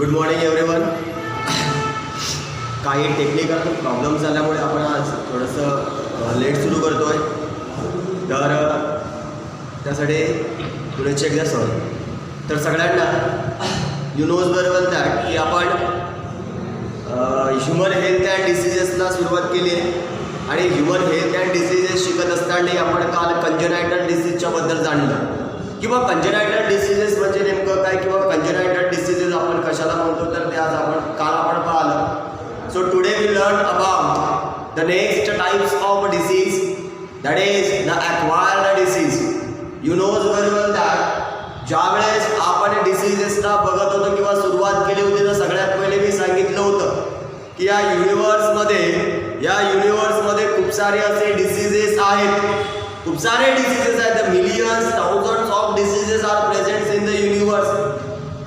Good morning everyone. काही technical problems झाल्यामुळे आपण आज थोडंसं लेट सुरू करतो आहे, तर त्यासाठी पुढे एकदा सॉरी. तर सगळ्यांना यू नोज बरोबर दॅट की आपण ह्युमन हेल्थ अँड डिसीजेसला सुरुवात केली आहे आणि ह्युमन हेल्थ अँड डिसीजेस शिकत असताना आपण काल कंजेनायटल डिसीजच्या बद्दल जाणलं किंवा कंजेनायटल डिसीजेस म्हणजे नेमकं काय किंवा कंजेनायटल डिसीजेस आपण कशाला म्हणतो तर ते आज काल आपण पाहिलं. So today we learn about the next types of disease, that is the acquired disease. You knows very well that ज्यावेळेस आपण डिसीजेसला बघत होतो किंवा सुरुवात केली होती तर सगळ्यात पहिले मी सांगितलं होतं की या युनिवर्समध्ये खूप सारे असे डिसीजेस आहेत, खूप सारे डिसीजेस आहेत. The millions thousands of diseases are present in the universe.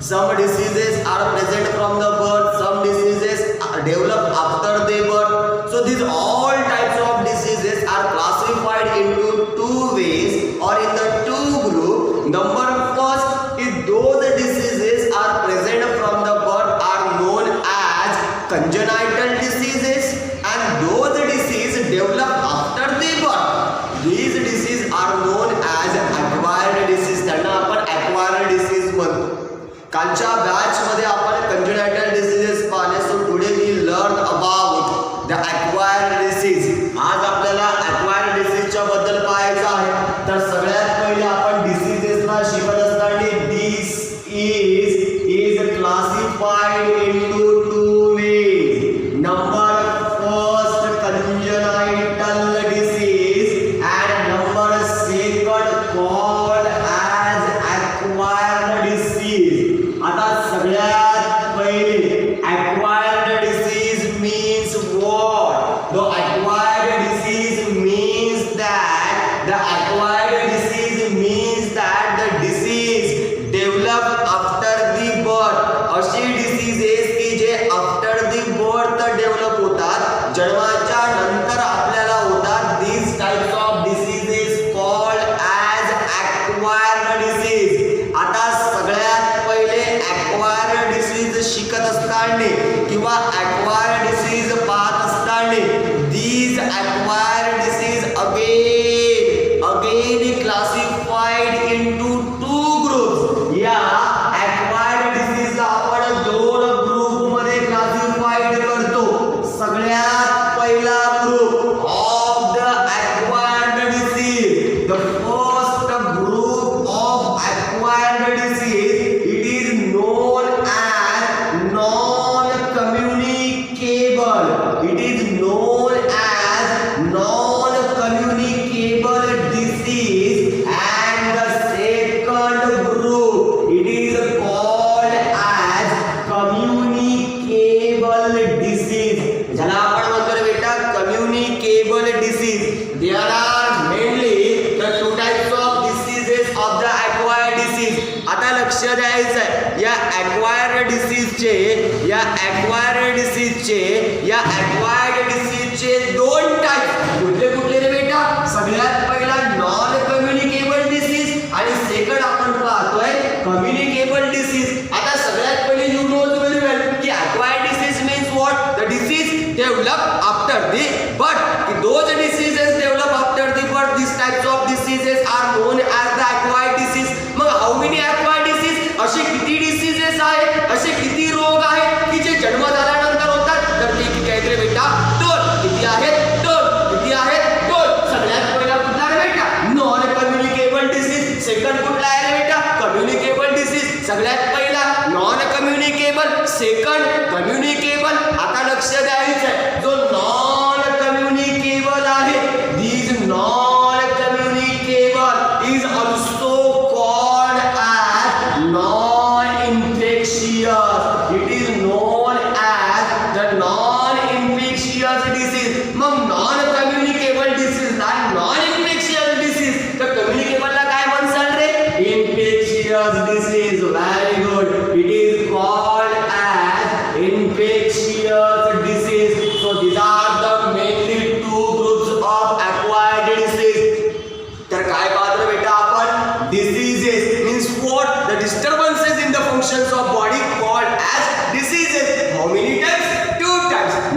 Some diseases are present from the birth, some diseases develop after the birth. So these all types of diseases are classified into two ways or in the two group. Number first is those diseases are present from the birth are known as congenital diseases, and those diseases develop after the birth, these diseases are known as acquired disease. त्यांना आपण acquired disease म्हणतो. कालच्या batch मध्ये आपण congenital diseases पाहिले. So today we learn about the acquired disease. आज आपल्याला acquired diseaseच्या बद्दल पाहायचं आहे. तर सगळ्यात पहिले आपण डिसीजेसला शिकत असताना this is classified into two ways. Number first congenital disease and number second called as acquired disease. आता सगळ्यात पहिले acquired disease means what? The acquired disease means that the disease develop after the birth. अशी diseases की जे after the birth develop होतात, जन्माच्या नंतर आपल्याला होतात. these types of diseases called as acquired disease. आता सगळ्यात पहिले acquired disease शिकत असताना किंवा acquired disease पाहत असताना these acquired disease again classified into two groups. या acquired disease ला आपण दोन ग्रुप मध्ये क्लासिफाईड करतो. सगळ्यात पहिला group of the acquired disease, the first group of acquired disease, it is known as non-communicable. It is known as non-communicable disease. And the second group, it is called as communicable disease. ज्याला आपण म्हणतो बेटा communicable disease. There are mainly the two types of diseases of the acquired disease. आता लक्ष द्यायचं आहे या acquired disease चे दोन टाइप कुठले रे बेटा? सगळ्यात पहिला नॉन कम्युनिकेबल डिसीज आणि सेकंड आपण पाहतोय कम्युनिकेबल डिसीज. आता सगळ्यात पहिले यू नोज व्हेरी वेल की acquired disease means what? The disease develop after the birth. Those diseases develop after the birth. These types of diseases are known as the acquired disease. मग how many acquired disease? असे किती diseases आहेत, असे किती रोग आहेत की जे जन्म झाल्यानंतर होतात? तर ते किती आहेत रे बेटा? दोन. किती आहेत? दोन. किती आहेत? दोन. सगळ्यात पहिला कुठला रे बेटा? Non communicable disease. सेकंड कुठला आहे रे बेटा? Communicable disease. सगळ्यात पहिला नॉन कम्युनिकेबल, सेकंड कम्युनिकेबल. आता लक्ष द्यायचं आहे जो नॉन कम्युनिकेबल आहे, these non communicable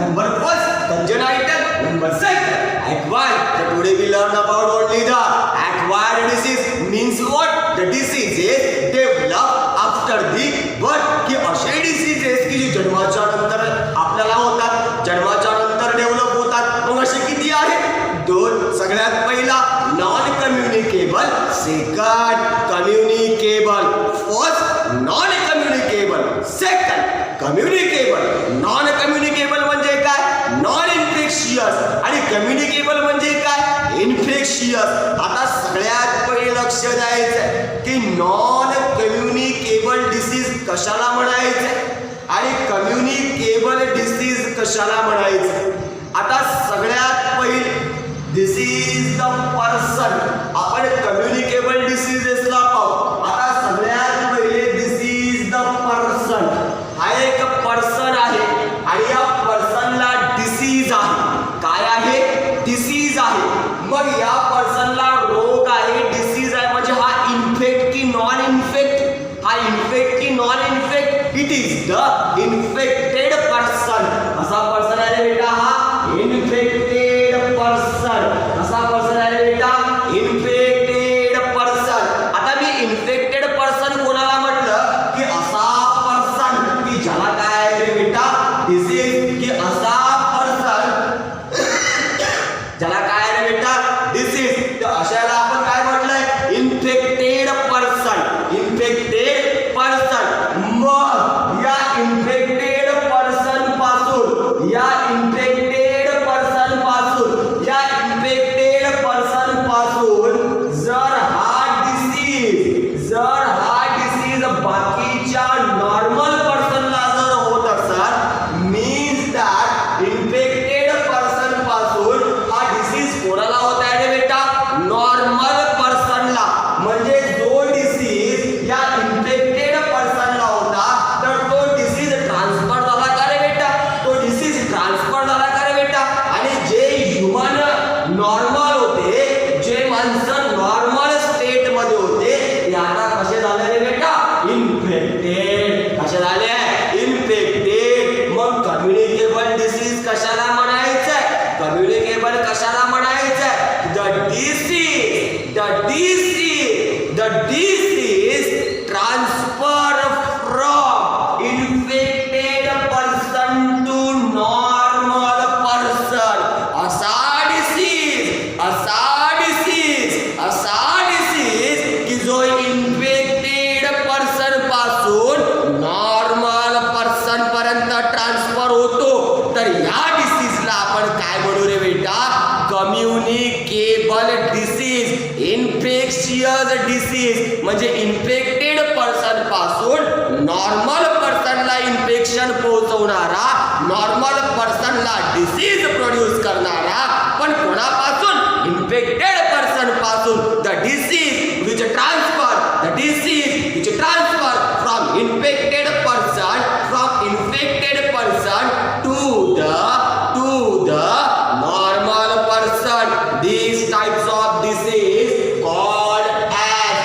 number first, congenital, number second, acquired. So today we learn about only the acquired disease. Means what? The diseases develop after the birth. की असे diseases की जी जन्माच्या नंतर आपल्याला होतात, जन्माच्या नंतर डेव्हलप होतात. मग असे किती आहेत? दोन. सगळ्यात पहिला non communicable, second communicable. First non communicable, second communicable. Non communicable म्हणजे काय? Non infectious. आणि कम्युनिकेबल म्हणजे काय? इन्फेक्शियस. आता सगळ्यात पहिले लक्ष द्यायचं की नॉन कम्युनिकेबल डिसीज कशाला म्हणायचं आणि कम्युनिकेबल डिसीज कशाला म्हणायचं. आता सगळ्यात पहिले दिस इज द पर्सन. आपण कम्युनिकेबल डिसीजेसला पाहू. आता सगळ्यात पहिले दिस इज द पर्सन. हा एक पर्सन आहे आणि या पर्सनला डिसीज आहे. काय आहे? डिसीज आहे. मग या पर्सनला रोग आहे, डिसीज आहे, म्हणजे हा इन्फेक्ट की नॉन इन्फेक्ट? हा इन्फेक्ट की non infect? It is the infected person. असा पर्सन आहे बेटा हा इन्फेक्टेड पर्सन. असा पर्सन आहे बेटा इन्फेक्टेड पर्सन. आता मी इन्फेक्टेड पर्सन कोणाला म्हटलं की असा पर्सन की ज्याला काय आहे बेटा डिसीज. की असा पर्सन ज्याला काय आहे बेटा डिसीज. तर अशाला आपण काय म्हटलंय? Infected person. Infected person. मग या इन्फेक्टेड पर्सन पासून या इन्फेक्टेड पर्सन पासून जर हा डिसीज बाकीच्या नॉर्मल पर्सनला जर होत असेल, मीन्स दॅट इन्फेक्टेड पर्सन पासून हा डिसीज कोणाला होत आहे बेटा? नॉर्मल पर्सनला. म्हणजे जो डिसीज या इन्फेक्टेड पर्सनला होता तर तो डिसीज ट्रान्सफर झाला का रे बेटा? तो डिसीज ट्रान्सफर झाला का रे बेटा? आणि जे ह्युमन नॉर्मल होते, जे माणसं नॉर्मल स्टेट मध्ये होते, ते आता कसे झाले रे बेटा? इन्फेक्टेड. कसे झाले? इन्फेक्टेड. मग कम्युनिकेबल डिसीज कशाला म्हणायचं? कम्युनिकेबल कशाला म्हणायचं? The disease transfer from infected person to normal person. असा डिसीज की जो इन्फेक्टेड पर्सन पासून नॉर्मल पर्सन पर्यंत ट्रान्सफर होतो. तर या डिसीजला आपण काय म्हणू रे बेटा? Communicable disease. इन्फेक्शियस डिसीज म्हणजे इन्फेक्टेड पर्सन पासून नॉर्मल पर्सनला इन्फेक्शन पोहोचवणारा, नॉर्मल पर्सनला डिसीज प्रोड्यूस करणारा. पण कोणापासून? इन्फेक्टेड पर्सन पासून. The disease which transfer from infected person to the normal person. These types of disease called as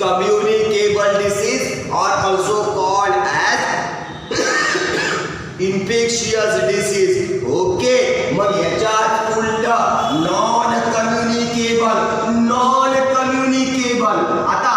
communicable disease or also called as infectious disease. Okay. मग याच्यात उलट non communicable. आता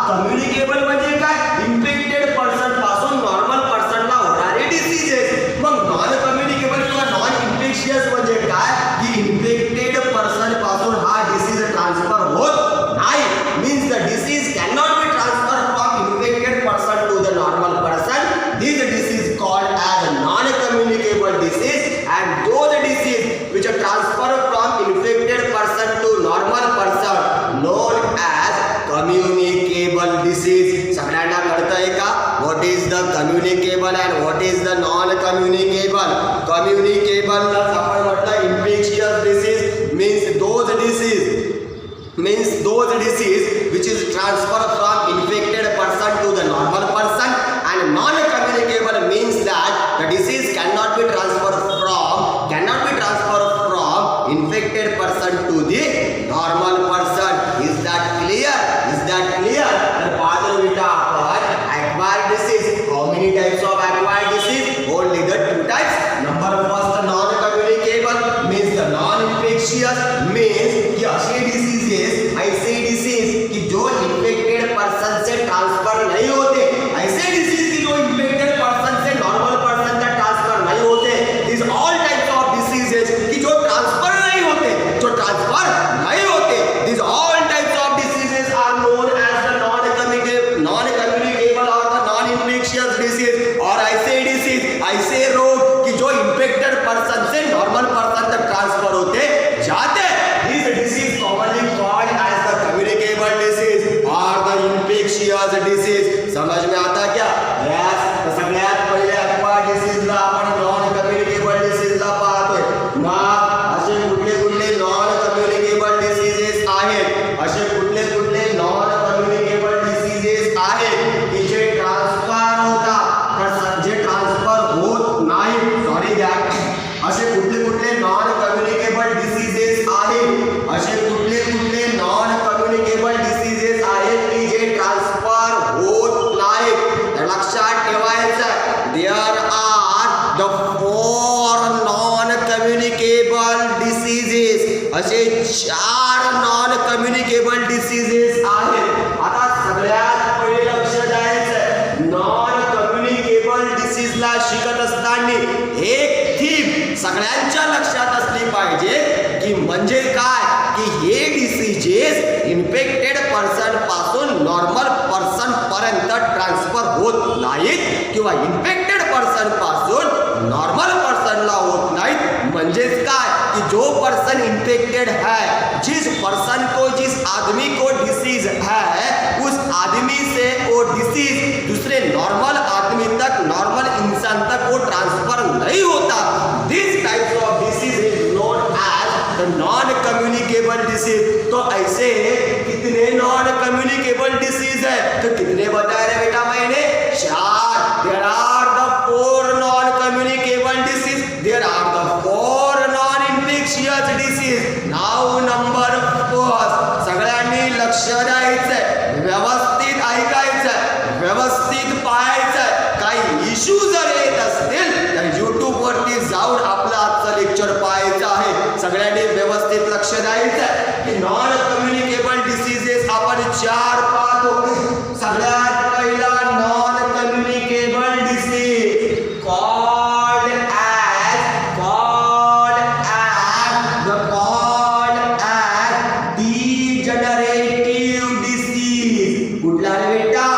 communicable म्हणजे काय? Infected person पासून normal पर्सनला होणारे diseases. मग non communicable किंवा नॉन इन्फेक्शियस म्हणजे काय? की इन्फेक्टेड पर्सन पासून हा डिसीज ट्रान्सफर होत नाही. Means the disease cannot be transfer from infected person to the normal person. This disease called as non communicable disease. And those disease which transfer from infected person to normal person known as communicable disease. सगळ्यांना कळतंय का? What is the communicable and what is the non communicable? Communicable आपण म्हटलं infectious disease means those disease which is transfer from infected person to the normal person. And non communicable means that the disease cannot be transferred from infected person to the normal person. Is that clear? तर पाहतो बेटा आपण acquired disease. How many types of acquired disease? Only the two types. Number one the 4 non communicable diseases, असे 4 non communicable diseases आहेत. आता सगळ्यात पहिले लक्ष द्यायचं नॉन कम्युनिकेबल डिसीजला शिकत असताना एक थीम सगळ्यांच्या लक्षात असली पाहिजे की म्हणजे काय की हे डिसीजेस इन्फेक्टेड पर्सन पासून नॉर्मल पर्सन पर्यंत ट्रान्सफर होत नाहीत किंवा इन्फेक्टेड पर्सन पासून नॉर्मल पर्सनला होत नाहीत. म्हणजेच काय कि जो पर्सन इन्फेक्टेड है, जिस पर्सन को, जिस आदमी को डिसीज है, उस आदमी से वो डिसीज दूसरे नॉर्मल आदमी तक, नॉर्मल इंसान तक वो ट्रांसफर नहीं होता. This types of disease is known as the non communicable disease. तो ऐसे कितने नॉन कम्युनिकेबल डिसीज है? तो कितने बताए रे बेटा मैंने? 4. There are the 4 non communicable disease. There are the 4 non infectious disease. Now number 4. सगळ्यांनी लक्ष द्यायचंय, व्यवस्थित ऐकायचंय, व्यवस्थित पाहायचंय. काही इश्यू जर येत असतील तर YouTube वरती जाऊन आपलं आजचं लेक्चर पाहायचं आहे. सगळ्यांनी व्यवस्थित लक्ष द्यायचंय की नॉन कम्युनिकेबल डिसीजेस आपण 4 पाहतो. सगळ्यात पहिला non communicable disease called as degenerative disease. कुठला रे बेटा?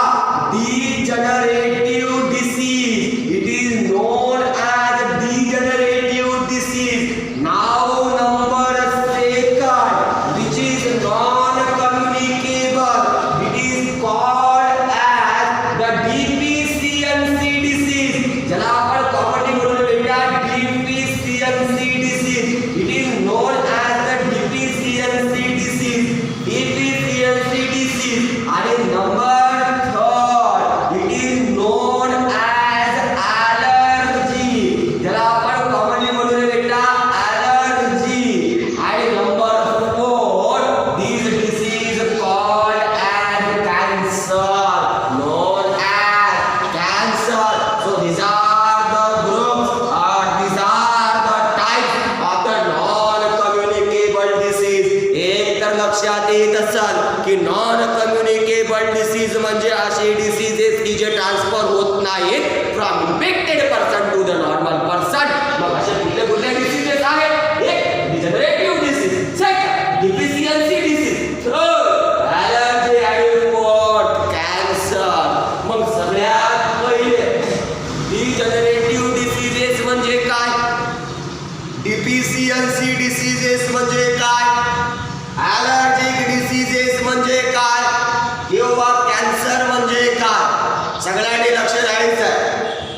degenerative disease. It is known as degenerative disease. Now number 2, which is non-communicable. It is called as the deficiency disease. ज्याला आपण कॉमनली म्हणून बेटा deficiency disease. It is known as the deficiency disease. Deficiency disease. आणि number 3, it is known as allergy. ज्याला आपण commonly म्हणून बेटा allergy. आणि number 4, this disease called as cancer, known as cancer. So these are the groups, or these are the types of the non-communicable disease. एक तर लक्षात येत असेल की नॉन कम्युनिकेबल डिसीज म्हणजे असे डिसीजेस की जे ट्रान्सफर होत नाहीत from infected person to the normal person. मग असे कुठले कुठले डिसीजेस आहेत? एक degenerative disease, second deficiency disease, third allergy आणि फोर्थ कॅन्सर. मग सगळ्यात पहिले डिजनरेटिव्ह डिसीजेस म्हणजे काय? डिफिशियन्सी डिसीजेस म्हणजे काय? ॲलर्जिक डिसीजेस म्हणजे काय? किंवा कॅन्सर म्हणजे काय? सगळ्यांनी लक्ष द्यायचं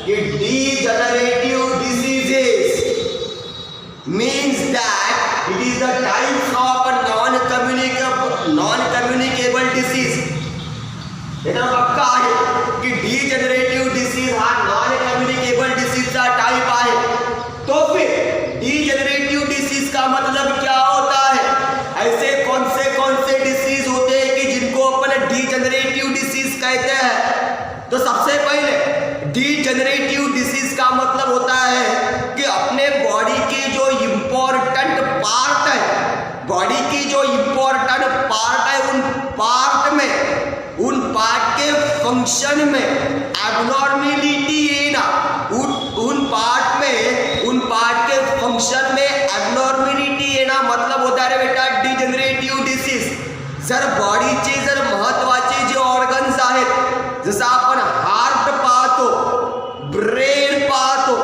की degenerative diseases means that it is the types of non-communicable disease. याचा पक्का आहे की डिजनरेटिव्ह डिसीज हा नॉन कम्युनिकेबल डिसीजचा टाइप आहे. तो फिर डिजनरेटिव्ह डिसीज का मतलब क्या होता है? ऐसे कौन से डिसीज होते हैं कि जिनको अपन डिजनरेटिव डिसीज कहते हैं? तो सबसे पहले डिजनरेटिव डिसीज का मतलब होता है कि अपने बॉडी के जो इम्पोर्टेंट पार्ट है, बॉडी की जो इम्पोर्टेंट पार्ट है, उन पार्ट के फंक्शन में एब्नॉर्मेलिटी येना, उन पार्ट के फंक्शन में एब्नॉर्मेलिटी येना मतलब होता है बेटा डिजनरेटिव्ह डिसीज. जर बॉडीचे जर महत्वाचे जे ऑर्गन्स आहेत, जसं आपण हार्ट पाहतो, ब्रेन पाहतो,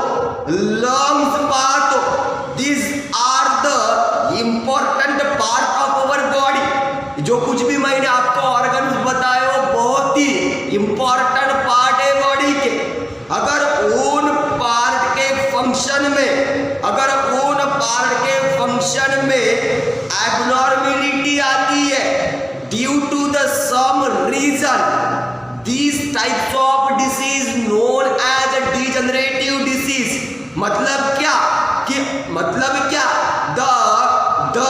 लंग्स पाहतो, this are the important part of our body. जो कुछ भी मैंने आपको ऑर्गन्स बताए वो बहुत ही इम्पोर्टेंट पार्ट है बॉडी के. अगर उन पार्ट के फंक्शन में एब्नॉर्मेलिटी आती है due to the some reason, these types of disease known as a degenerative disease. मतलब क्या? The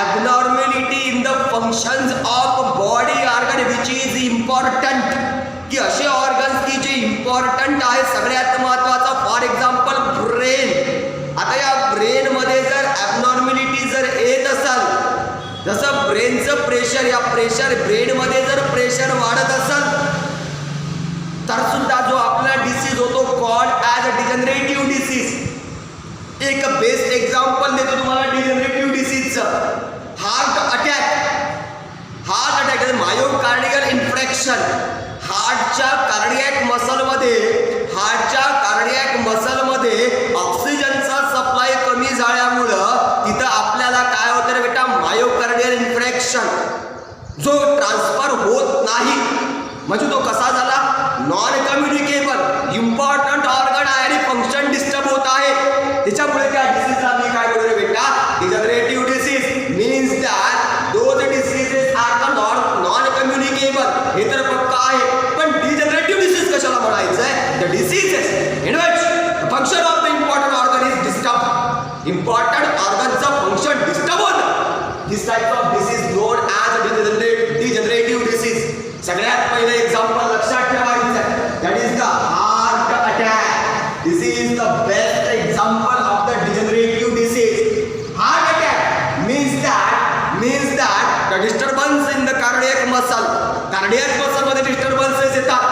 abnormality in the functions of body organ which is important. की असे ऑर्गन्स की जे इम्पॉर्टंट आहे, सगळ्यात महत्वाचा फॉर एक्झाम्पल या प्रेशर ब्रेनमध्ये जर प्रेशर वाढत असेल तर सुद्धा जो आपला डिसीज होतो called as a degenerative disease. एक बेस्ट एक्झाम्पल देतो तुम्हाला डिजनरेटिव्ह डिसीजचं. Heart attack myocardial infarction. हार्टच्या कार्डियॅक मसलमध्ये ऑक्सिजनचा सप्लाय कमी झाल्यामुळं तिथं आपल्याला काय होतं रे बेटा, मायोकार्डियल इन्फ्रॅक्शन. जो ट्रान्सफर होत नाही म्हणजे तो कसा झाला, नॉन कम्युनिकेबल इम्पॉर्टंट ऑर्गन आहे आणि फंक्शन डिस्टर्ब होत आहे. त्याच्यामुळे त्या डिसीजला मी काय बोलतो रे बेटा, degenerative disease. Means that those diseases are the non communicable. हे तर पक्का आहे, पण डिजनरेटिव्ह डिसीज कशाला म्हणायचंय, the diseases in which the function of the important organ is disturb. Important ऑर्गनचं फंक्शन डिस्टर्ब होतं. This type of disease known as degenerative disease. सगळ्यात पहिलं एक्झाम्पल लक्षात ठेवायचं आहे, that is the heart attack. This is the best example of the degenerative disease. Heart attack means that the disturbance in the cardiac muscle. Cardiac मसलमध्ये disturbances येतात.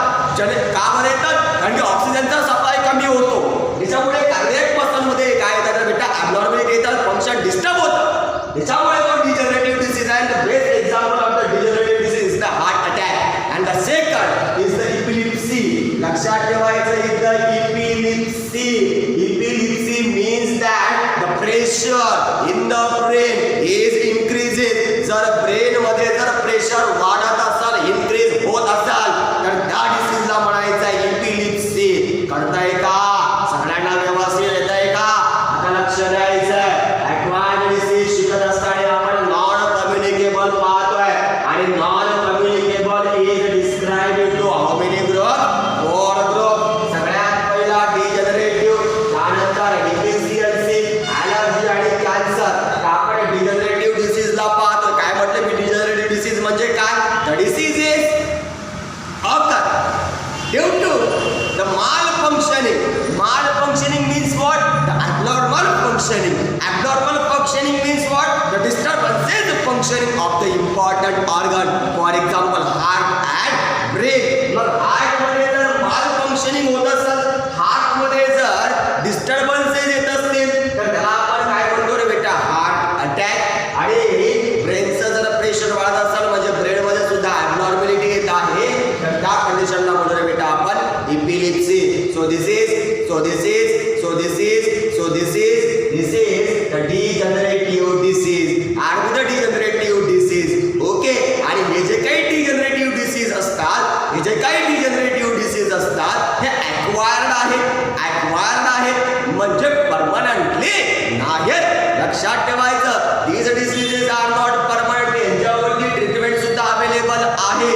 का बरं येतात, कारण की ऑक्सिजनचा सप्लाय कमी होतो. त्याच्यामुळे कार्डियक मसलमध्ये काय येतात बेटा, ॲब्नॉर्मॅलिटी येतात, फंक्शन डिस्टर्ब होतं. त्याच्यामुळे तो डिजनरेटिव्ह डिसीज आहे. The best example of the degenerative disease is the heart attack. And the second is the epilepsy. लक्षात ठेवायचं, is the epilepsy. Epilepsy means that the pressure in the brain is increases. जर ब्रेनमध्ये जर pressure वाढत असेल, increase होत असेल, तर त्या डिसीजला म्हणायचं आहे इपिलिप्सी. कळतंय का, सगळ्यांना व्यवस्थित येतंय का? आता लक्ष द्यायचं. ॲक्वायर्ड डिसीज शिकत असताना आपण नॉन कम्युनिकेबल पाहतोय आणि non communicable is describe to how many group, 4 group. सगळ्यात पहिला डिजनरेटिव्ह, त्यानंतर डिफिशियन्सी, ॲलर्जी आणि कॅन्सर. आपण डिजनरेटिव्ह डिसीजला पाहतो. काय म्हटलं मी, डिजनरेटिव्ह डिसीज म्हणजे काय, the diseases occur due to the malfunctioning. Malfunctioning means what, the abnormal functioning. Abnormal functioning means what, the disturbances functioning of the important organ. For example, heart and brain. मग heart मध्ये जर malfunctioning होत असेल, heart मध्ये जर disturbances येत असतील, तर त्याला आपण काय म्हणतो रे बेटा, हार्ट अटॅक. आणि ब्रेनचं जर प्रेशर वाढत असेल म्हणजे ब्रेनमध्ये सुद्धा ॲब्नॉर्मॅलिटी येत आहे, तर त्या कंडिशनला म्हणतो रे बेटा आपण epilepsy. So this is the degenerative disease. Are the degenerative disease. Okay. आणि हे जे काही डिजनरेटिव्ह डिसीज असतात, हे ॲक्वायर्ड आहेत म्हणजे परमनंटली नाहीत. लक्षात ठेवायचं, these diseases are not permanent. यांच्यावरती ट्रीटमेंट सुद्धा अवेलेबल आहे.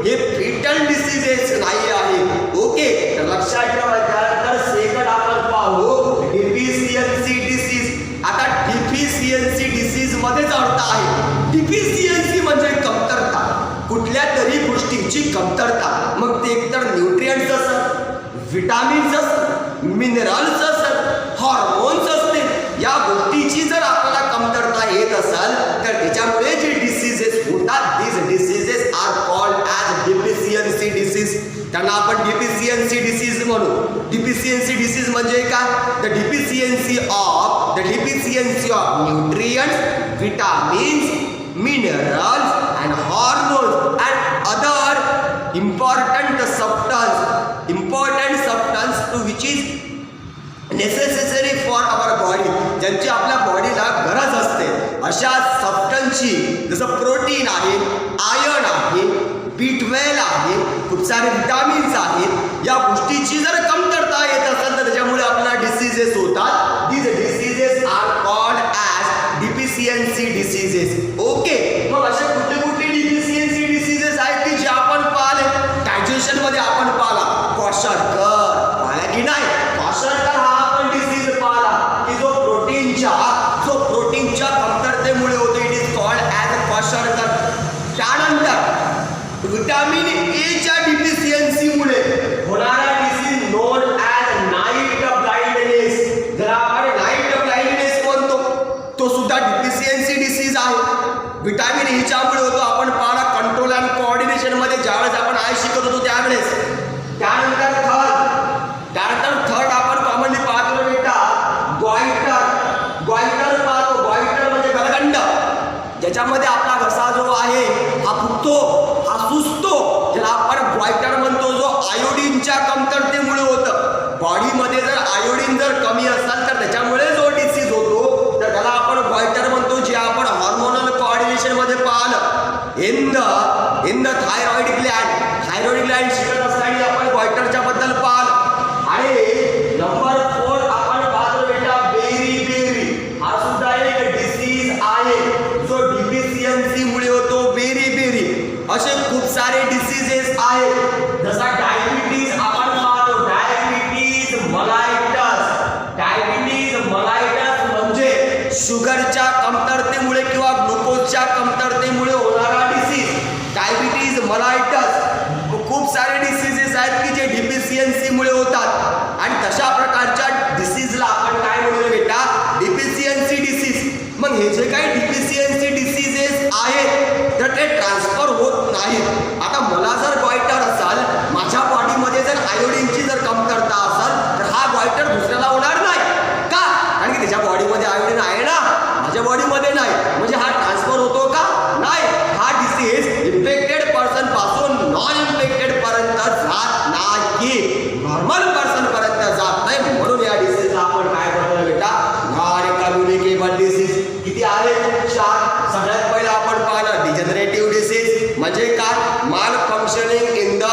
हे फिटल डिसीजेस नाही आहे. ओके. तर लक्षात ठेवायचं. त्यानंतर सेकंड आपण पाहू डिफिशियन्सी डिसीज. आता डिफिशियन्सी डिसीज मध्येच अर्थ आहे. डिफिशियन्सी म्हणजे कमतरता, कुठल्या तरी गोष्टीची कमतरता. मग ते एकतर न्यूट्रिएंट्स असतात, विटामिन्स असतात, मिनरल्स असतात, हॉर्मोन्स असतील. या गोष्टीची जर आपल्याला कमतरता येत असेल तर त्याच्यामुळे जे डिसीजेस होतात, these diseases are called as deficiency disease. त्यांना आपण डिफिशियन्सी डिसीज म्हणू. डिफिशियन्सी डिसीज म्हणजे काय, the deficiency of nutrients, vitamins, minerals and hormones and other important substance to which is necessary for our body. ज्यांची आपल्या बॉडीला गरज असते अशा सबस्टन्सची, जसं प्रोटीन आहे, आयर्न आहे, B12 आहे, खूप सारे विटामिन्स आहेत. या गोष्टीची जर कमतरता येत असेल तर त्याच्यामुळे आपल्याला डिसीजेस होतात. These diseases are called as deficiency diseases. Okay. मग असे कुठले डिफिशियन्सी डिसीजेस आहेत की जे आपण पाहिले, डायजेशन मध्ये आपण पाहिला, क्वाशरकर पाहिला की नाही, क्वाशरकर हा आपण डिसीज पाहिला की जो प्रोटीनच्या कमतरतेमुळे होतो. It is called as kwashiorkor. त्यानंतर विटामिन ए च्या डिफिशियन्सीमुळे होणारा डिसीज नोन ॲज त्याच्यामध्ये आपला घसा जो आहे हा फुगतो, हा सुजतो, ज्याला आपण गॉयटर म्हणतो, जो आयोडीनच्या कमतरतेमुळे होतं. बॉडीमध्ये जर आयोडीन जर कमी असेल तर त्याच्यामुळे जो डिसीज होतो तर त्याला आपण गॉयटर म्हणतो, जे आपण हार्मोनल कोऑर्डिनेशन मध्ये पाहिलं इन द थायरॉइड ग्लँड शिकत असताना आपण गॉयटरच्या बद्दल पाहिलं. आणि नंबर 4 आपण पाहतो बेटा बेरी. हा सुद्धा एक डिसीज आहे जो डिफिशियन्सी मुळे होतो. बेरी असे खूप सारे डिसीजेस आहेत. जसा डायबिटीज आपण पाहतो, डायबिटीज मलायटस म्हणजे शुगरच्या कमतरतेमुळे किंवा ग्लुकोजच्या कमतरतेमुळे होणारा डिसीज डायबिटीज मलायटस. खूप सारे डिसीजेस आहेत की जे डिफिशियन्सीमुळे होतात आणि तशा प्रकारच्या डिसीजला आपण काय म्हणूया बेटा, डिफिशियन्सी डिसीज. मग हे जे काही डिफिशियन्सी डिसीजेस आहेत तर ते ट्रान्सफर होत नाहीत. आता मला जर गॉयटर असाल, माझ्या बॉडीमध्ये जर आयोडीनची जर कमतरता असेल तर हा गॉयटर दुसऱ्याला होणार नाही का, कारण की त्याच्या बॉडीमध्ये आयोडीन आहे ना, माझ्या बॉडीमध्ये नाही. म्हणजे हा ट्रान्सफर होतो का, नाही. हा डिसीज इन्फेक्टेड पर्सन पासून नॉन इन्फेक्टेड पर्यंत जात नाही, नॉर्मल पर्सन पर्यंत जात नाही. म्हणून या डिसीजला आपण काय म्हणतो बेटा, नॉन कम्युनिकेबल डिसीज. किती आहेत? 4. सगळ्यात पहिला आपण पाहिलं डिजनरेटिव्ह डिसीज म्हणजे काय, माल फंक्शनिंग इन द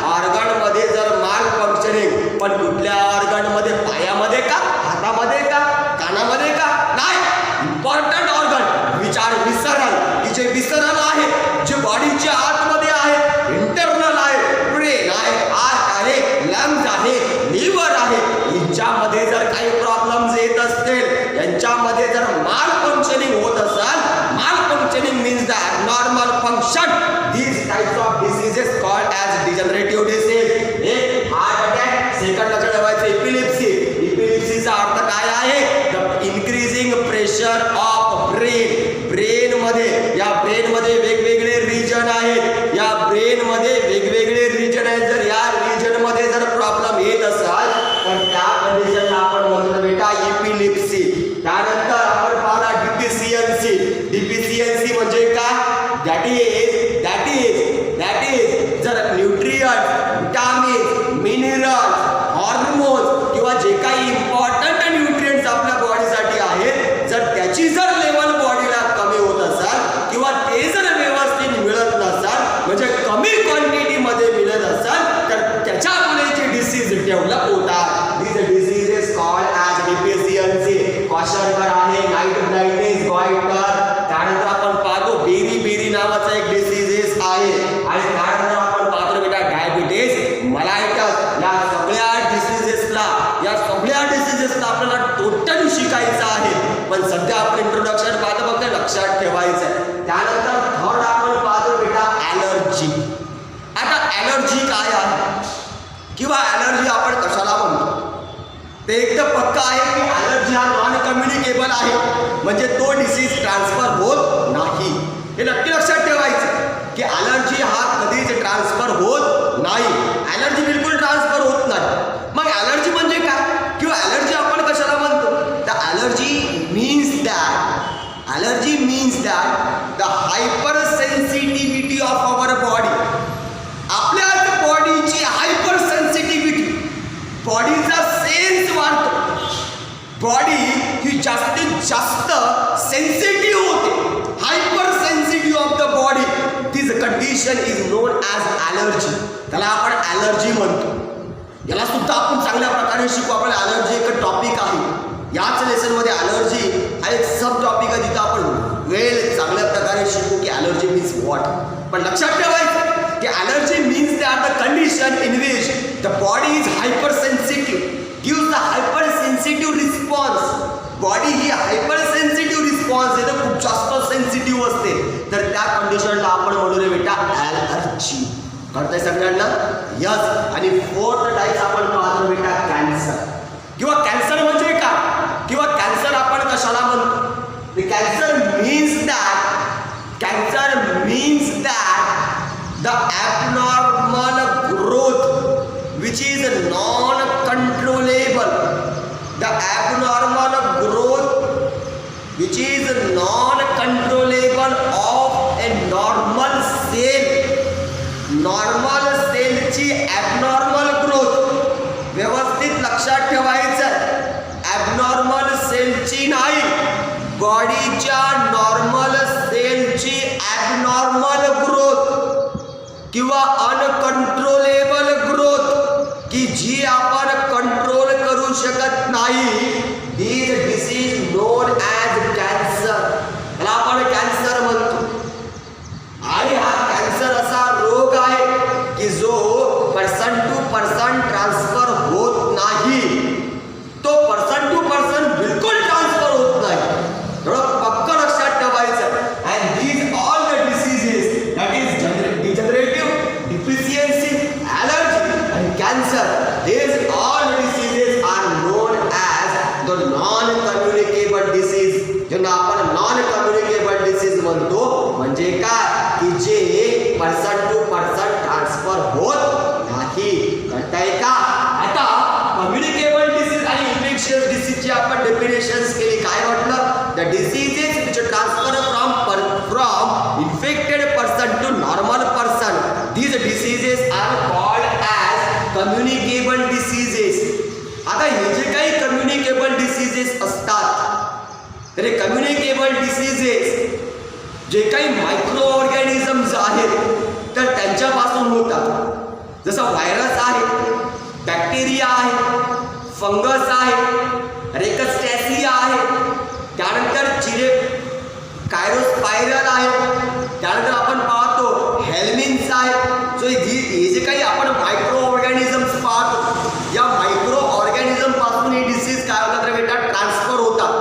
ऑर्गन मध्ये जर माल फंक्शनिंग, पण कुठल्या ऑर्गन मध्ये, पायामध्ये का, हातामध्ये का, कानामध्ये का, नाही. इम्पॉर्टंट ऑर्गन विचार विसरण, की जे विसरण आहे, जे बॉडीच्या आतमध्ये आहे, इंटरनल आहे, ब्रेन आहे, हार्ट आहे, लंग्स आहे, लिव्हर आहे, यांच्यामध्ये जर काही प्रॉब्लेम्स येत असतील, यांच्यामध्ये जर माल फंक्शनिंग होत असेल, माल functioning means the abnormal function, these types of diseases called as degenerative disease. एक हार्ट अटॅक, सेकंड लक्षात ठेवायचं एपिलेप्सी. एपिलेप्सीचा अर्थ काय आहे, the increasing pressure of brain मध्ये. या ब्रेन मध्ये वेगवेगळे रिजन आहेत, या ब्रेन मध्ये वेगवेगळे रिजन आहेत. जर या रिजन मध्ये जर प्रॉब्लेम येत असाल तर त्या कंडिशनला आपण म्हणतो बेटा एपिलेप्सी. त्यानंतर आपण पाहला डिफिशियन्सी म्हणजे काय, दॅट इज जर न्यूट्रियंट, विटामिन, मिनरल्स, हॉर्मोन्स किंवा जे काही इम्पॉर्टंट न्यूट्रियंट्स आपल्या बॉडीसाठी आहेत, जर त्याची जर लेवल बॉडीला कमी होत असेल किंवा ते जर व्यवस्थित मिळत नसेल, म्हणजे कमी क्वांटिटी मध्ये मिळत असेल, तर त्याच्यामुळे जे डिसीज डेव्हलप होतात, these diseases called as deficiency. Question आहे नाईट ब्लाइंडनेस, गॉयटर. त्यानंतर आपण पाहतो बेरी नावाचा एक डिसीजेस आहे आणि त्यानंतर आपण पाहतो बेटा डायबिटीज मलायटस. या सगळ्या डिसीजेसला आपल्याला टोटली शिकायचं आहे, पण सध्या आपण इंट्रोडक्शन पाहतो फक्त लक्षात ठेवायचं आहे. त्यानंतर थर्ड आपण पाहतो बेटा ॲलर्जी. आता ॲलर्जी काय आहे किंवा ॲलर्जी आपण कशाला म्हणतो, ते एकदम पक्का आहे की ॲलर्जी हा नॉन कम्युनिकेबल आहे, म्हणजे तो डिसीज ट्रान्सफर होत नाही. हे नक्की लक्षात ठेवायचं की ॲलर्जी हा कधीच ट्रान्सफर होत नाही. ॲलर्जी बिलकुल ट्रान्सफर होत नाही. मग ॲलर्जी म्हणजे काय किंवा ॲलर्जी आपण कशाला म्हणतो, तर allergy means that the hyper sensitivity of our body. आपल्या बॉडीची हायपर सेन्सिटिव्हिटी, बॉडीचा सेन्स वाढतो, बॉडी ही जास्तीत जास्त सेन्सिटिव्ह होते, hyper sensitive of the body. This condition is non as allergy. त्याला आपण ॲलर्जी म्हणतो. याला सुद्धा आपण चांगल्या प्रकारे शिकू. आपल्याला ॲलर्जी एक टॉपिक आहे, याच लेसनमध्ये ॲलर्जी हा एक सब टॉपिक आहे, जिथं आपण चांगल्या प्रकारे शिकू की ॲलर्जी मीन्स व्हॉट. पण लक्षात ठेवायचं की allergy means that the condition in which the body is hyper sensitive, gives the hyper sensitive response. Body he hyper sensitive response देते, खूप जास्त सेन्सिटिव्ह असते, तर त्या कंडिशनला आपण म्हणू रे बेटा ॲलर्जी. कळतंय सगळ्यांना? यस. आणि फोर्थ टाईप आपण पाहतो बेटा कॅन्सर. किंवा कॅन्सर म्हणजे काय किंवा कॅन्सर आपण कशाला म्हणतो, cancer means that the abnormal growth which is non controllable. The abnormal growth which is non controllable normal सेलची ॲबनॉर्मल ग्रोथ, व्यवस्थित लक्षात ठेवायचं, ॲबनॉर्मल सेलची नाही, बॉडीच्या नॉर्मल सेलची ॲबनॉर्मल ग्रोथ किंवा अनकंट्रोलेबल ग्रोथ की जी आपण कंट्रोल करू शकत नाही, दिस डिसीज नोन ॲज कॅन्सर. याला आपण कॅन्सर म्हणतो. आणि हा कॅन्सर असा रोग आहे की जो पर्सन टू पर्सन ट्रान्सफर होत नाही. तो पर्सन टू पर्सन बिलकुल ट्रान्सफर होत नाही. एवढं पक्क लक्षात ठेवायचं. And these all the diseases that is degenerative, deficiency, allergy आणि cancer, these all diseases are known as the non-communicable disease. ज्यांना आपण नॉन कम्युनिकेबल डिसीज म्हणतो. म्हणजे काय की जे पर्सन टू पर्सन ट्रान्सफर होत नाही. कळतंय का? आता कम्युनिकेबल डिसीज आणि इन्फेक्शियस डिसीजची आपण डेफिनेशन्स केली. काय म्हटलं? The diseases which transfer from infected person to normal person, these diseases are called as communicable diseases. आता हे जे काही कम्युनिकेबल डिसीजेस असतात, तर हे कम्युनिकेबल डिसीजेस जे काही मायक्रो ऑर्गॅनिझम्स आहेत तर त्यांच्यापासून होतात. जसं व्हायरस आहे, बॅक्टेरिया आहे, फंगस आहे, रेकस्टॅसिया आहे, त्यानंतर कायरोस्पायरल आहे, त्यानंतर आपण पाहतो हेल्मिन्स आहे. सो हे जे काही आपण मायक्रो ऑर्गॅनिझम्स पाहतो, या मायक्रो ऑर्गॅनिझम पासून हे डिसीज काय होतात तर बेटा ट्रान्सफर होतात.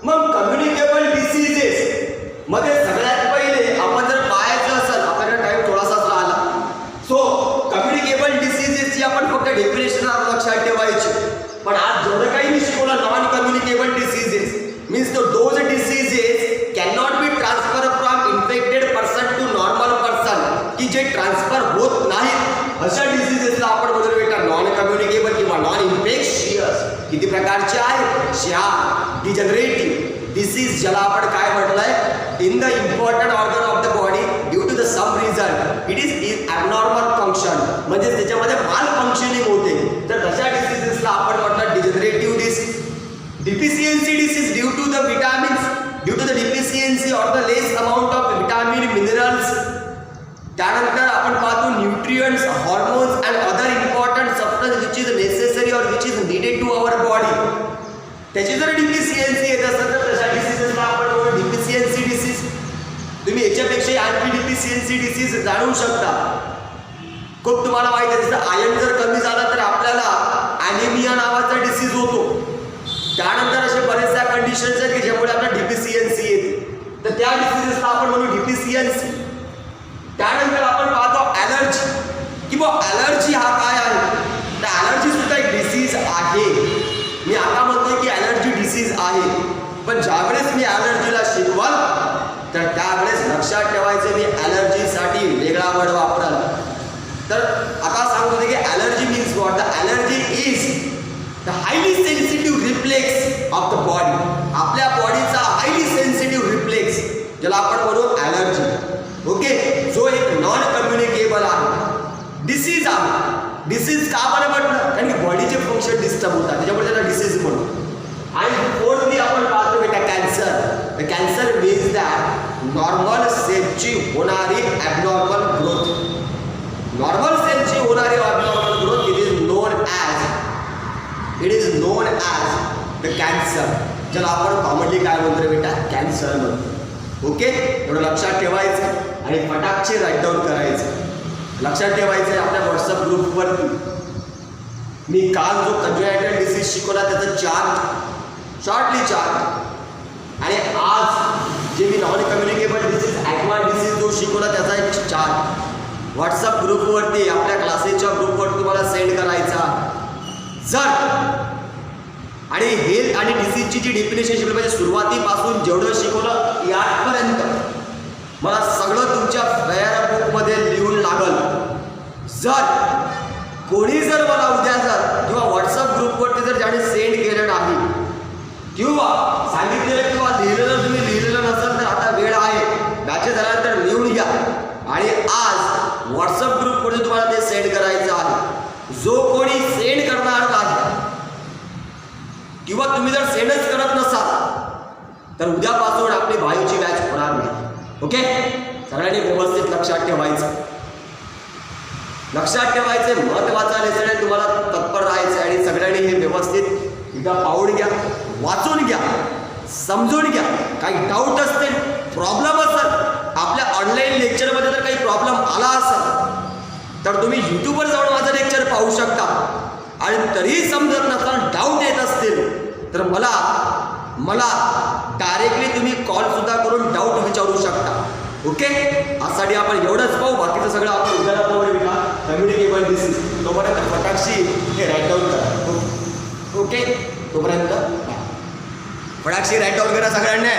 मग कम्युनिकेबल डिसीजेस मध्ये सगळ्यात पहिले आपण जर पाहायचं असेल, आपल्याला टाइम थोडासाच राहिला, सो कम्युनिकेबल डिसीजेसची आपण फक्त डेफिनेशन लक्षात ठेवायची. पण आज जेवढं काही मी शिकवलं non communicable diseases means those diseases cannot be transfer from infected person to normal person, की जे ट्रान्सफर होत नाहीत अशा डिसीजेसला आपण म्हणतो बेटा नॉन कम्युनिकेबल किंवा नॉन इन्फेक्शियस. किती प्रकारचे आहे? शा डिजनरेटिव्ह डिसीज, ज्याला आपण काय म्हटलंय, in the important organ of the body due to the some reason it is abnormal function, म्हणजे त्याच्यामध्ये माल फंक्शनिंग होते. तर तशा डिसीजेसला आपण म्हटलं degenerative disease. Deficiency disease due to the vitamins, due to the deficiency or the less amount of vitamin minerals. त्यानंतर आपण पाहतो nutrients, hormones and other important substance which is necessary or which is needed to our body. त्याची जर deficiency येत असेल तर तशा डिसीजेसला आपण म्हणतो डिफिशियन्सी डिसीज. तुम्ही याच्यापेक्षा आणखी डिफिशियन्सी डिसीज जाणू शकता. खूप तुम्हाला माहिती आहे, जसं आयर्न जर कमी झाला तर आपल्याला ॲनिमिया नावाचा डिसीज होतो. त्यानंतर असे बरेचशा कंडिशन्स आहेत की ज्यामुळे आपल्याला डिफिशियन्सी येते, तर त्या डिसीजेसला आपण म्हणू डिफिशियन्सी. त्यानंतर आपण पाहतो ॲलर्जी किंवा ॲलर्जी हा काय आहे, तर ॲलर्जी सुद्धा एक डिसीज आहे. मी आता म्हणतोय की ॲलर्जी डिसीज आहे, पण ज्यावेळेस मी ॲलर्जीला शिकवाल तर त्यावेळेस लक्षात ठेवायचं मी ॲलर्जीसाठी वेगळा वर्ड वापराल. तर आता सांगतो की allergy means what. The allergy is the highly sensitive reflex of the body. आपल्या बॉडीचा हायली सेन्सिटिव्ह रिफ्लेक्स ज्याला आपण म्हणू ॲलर्जी. ओके, जो एक नॉन कम्युनिकेबल आहे, डिसीज आहे. डिसीज का बरं म्हटलं? कारण की बॉडीचे फंक्शन डिस्टर्ब होतात, त्याच्यामुळे त्याला डिसीज म्हणू. आणि फोर्थली आपण पाहतो बेटा cancer. Cancer means that normal सेलची होणारी ॲबनॉर्मल ग्रोथ. नॉर्मल सेलची होणारी abnormal growth it is non as the cancer, ज्याला आपण कॉमनली काय म्हणतो बेटा कॅन्सर म्हणतो. ओके, एवढं लक्षात ठेवायचं आणि फटाकचे राईट डाऊन करायचं. लक्षात ठेवायचं आपल्या व्हॉट्सअप ग्रुपवरती मी काल जो कंजेनिटल डिसीज शिकवला त्याचं चार्ट, शॉर्टली चार्ट, आणि आज जे मी non communicable disease, advance disease जो शिकवला त्याचा एक चार्ट व्हॉट्सअप ग्रुपवरती आपल्या क्लासेसच्या ग्रुपवर तुम्हाला सेंड करायचा. जर आणि हेल्थ आणि डिसीजची जी डेफिनेशन शिकली म्हणजे सुरुवातीपासून जेवढं शिकवलं यापर्यंत मला सगळं तुमच्या फेअर बुकमध्ये लिहून लागल. जर कोणी जर मला उद्या जर किंवा व्हॉट्सअप ग्रुपवरती जर ज्याने सेंड केलं नाही किंवा सांगितलेलं किंवा लिहिलेलं तुम्ही लिहिलेलं नसेल तर आता वेळ आहे, बॅचेस झाल्यानंतर लिहून घ्या. आणि आज व्हॉट्सअप ग्रुप तुम्ही जर सेंडच करत नसाल तर उद्यापासून आपली बायोची बॅच होणार नाही. ओके, सगळ्यांनी व्यवस्थित लक्षात ठेवायचं. लक्षात ठेवायचे महत्त्वाचा लेसन आहे, तुम्हाला तत्पर राहायचं आणि सगळ्यांनी हे व्यवस्थित एकदा पाहून घ्या, वाचून घ्या, समजून घ्या. काही डाऊट असतील, प्रॉब्लेम असेल, आपल्या ऑनलाईन लेक्चरमध्ये जर काही प्रॉब्लेम आला असेल तर तुम्ही यूट्यूबवर जाऊन माझं लेक्चर पाहू शकता. आणि तरीही समजत नसताना डाऊट येत असतील तर मला डायरेक्टली तुम्ही कॉल सुद्धा करून डाऊट विचारू शकता. ओके, आजसाठी आपण एवढंच पाहू, बाकीचं सगळं आपण उद्याला पाहू. कम्युनिकेबल डिसीज तोपर्यंत फटाक्षी हे राईट डाऊन करा. ओके, तोपर्यंत फटाक्षी राईट डाऊन करा सगळ्यांना.